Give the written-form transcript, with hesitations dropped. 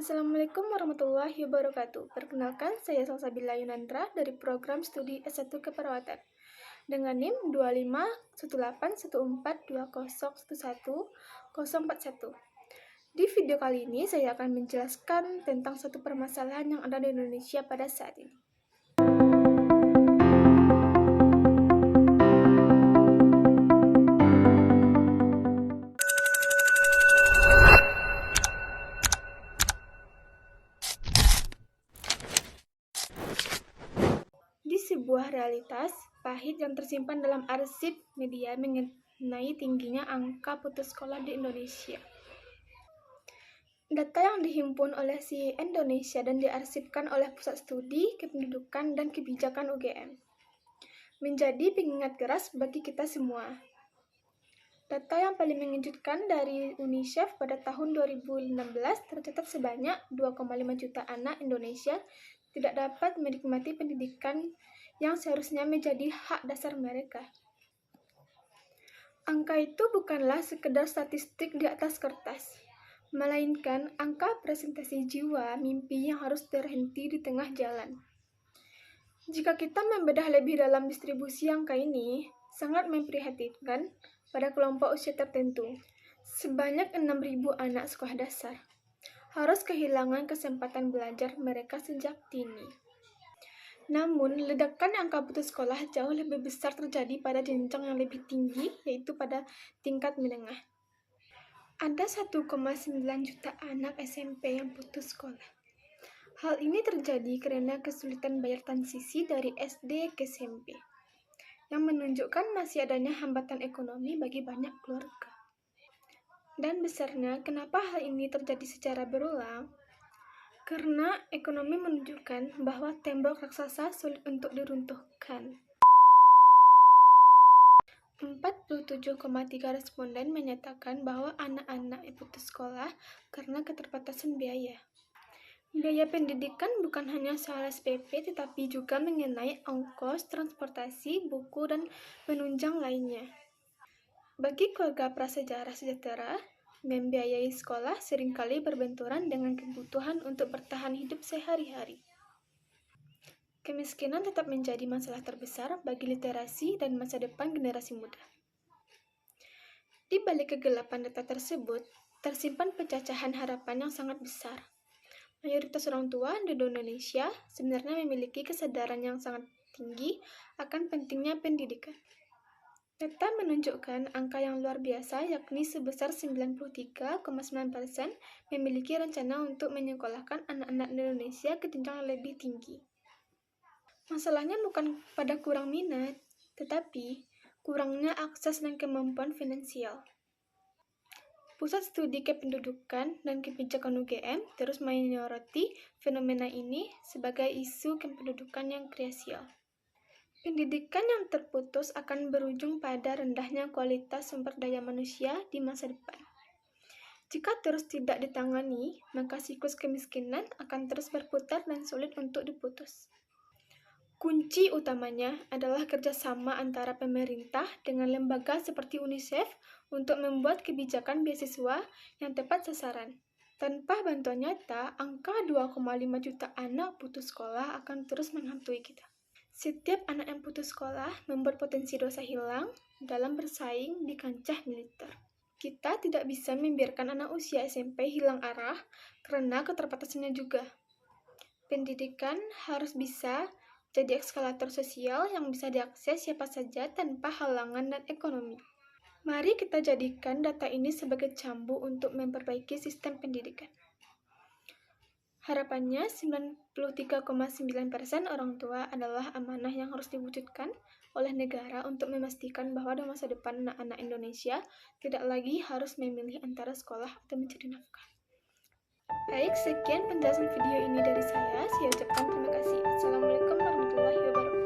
Assalamualaikum warahmatullahi wabarakatuh. Perkenalkan, saya Salsabila Yunandra dari program studi S1 Keperawatan dengan NIM 2518142011041. Di video kali ini, saya akan menjelaskan tentang satu permasalahan yang ada di Indonesia pada saat ini. Di sebuah realitas pahit yang tersimpan dalam arsip media mengenai tingginya angka putus sekolah di Indonesia. Data yang dihimpun oleh CI Indonesia dan diarsipkan oleh Pusat Studi Kependudukan dan Kebijakan UGM menjadi pengingat keras bagi kita semua. Data yang paling mengejutkan dari UNICEF pada tahun 2016 tercatat sebanyak 2,5 juta anak Indonesia tidak dapat menikmati pendidikan yang seharusnya menjadi hak dasar mereka. Angka itu bukanlah sekedar statistik di atas kertas, melainkan angka presentasi jiwa mimpi yang harus terhenti di tengah jalan. Jika kita membedah lebih dalam distribusi angka ini, sangat memprihatinkan pada kelompok usia tertentu. Sebanyak 6.000 anak sekolah dasar harus kehilangan kesempatan belajar mereka sejak dini. Namun, ledakan angka putus sekolah jauh lebih besar terjadi pada jenjang yang lebih tinggi, yaitu pada tingkat menengah. Ada 1,9 juta anak SMP yang putus sekolah. Hal ini terjadi karena kesulitan bayar transisi dari SD ke SMP, yang menunjukkan masih adanya hambatan ekonomi bagi banyak keluarga. Dan besarnya, kenapa hal ini terjadi secara berulang? Karena ekonomi menunjukkan bahwa tembok raksasa sulit untuk diruntuhkan. 47,3% responden menyatakan bahwa anak-anak putus sekolah karena keterbatasan biaya. Biaya pendidikan bukan hanya soal SPP, tetapi juga mengenai ongkos, transportasi, buku, dan penunjang lainnya. Bagi keluarga prasejarah sejahtera, membiayai sekolah seringkali berbenturan dengan kebutuhan untuk bertahan hidup sehari-hari. Kemiskinan tetap menjadi masalah terbesar bagi literasi dan masa depan generasi muda. Di balik kegelapan data tersebut, tersimpan pencacahan harapan yang sangat besar. Mayoritas orang tua di Indonesia sebenarnya memiliki kesadaran yang sangat tinggi akan pentingnya pendidikan. Data menunjukkan angka yang luar biasa, yakni sebesar 93,9% memiliki rencana untuk menyekolahkan anak-anak Indonesia ke jenjang yang lebih tinggi. Masalahnya bukan pada kurang minat, tetapi kurangnya akses dan kemampuan finansial. Pusat Studi Kependudukan dan Kebijakan UGM terus menyoroti fenomena ini sebagai isu kependudukan yang krusial. Pendidikan yang terputus akan berujung pada rendahnya kualitas sumber daya manusia di masa depan. Jika terus tidak ditangani, maka siklus kemiskinan akan terus berputar dan sulit untuk diputus. Kunci utamanya adalah kerjasama antara pemerintah dengan lembaga seperti UNICEF untuk membuat kebijakan beasiswa yang tepat sasaran. Tanpa bantuan nyata, angka 2,5 juta anak putus sekolah akan terus menghantui kita. Setiap anak yang putus sekolah membuat potensi dosa hilang dalam bersaing di kancah militer. Kita tidak bisa membiarkan anak usia SMP hilang arah karena keterbatasannya juga. Pendidikan harus bisa jadi eskalator sosial yang bisa diakses siapa saja tanpa halangan dan ekonomi. Mari kita jadikan data ini sebagai cambuk untuk memperbaiki sistem pendidikan. Harapannya, 93,9% orang tua adalah amanah yang harus diwujudkan oleh negara untuk memastikan bahwa di masa depan anak-anak Indonesia tidak lagi harus memilih antara sekolah atau mencari nafkah. Baik, sekian penjelasan video ini dari saya. Saya ucapkan terima kasih. Assalamualaikum warahmatullahi wabarakatuh.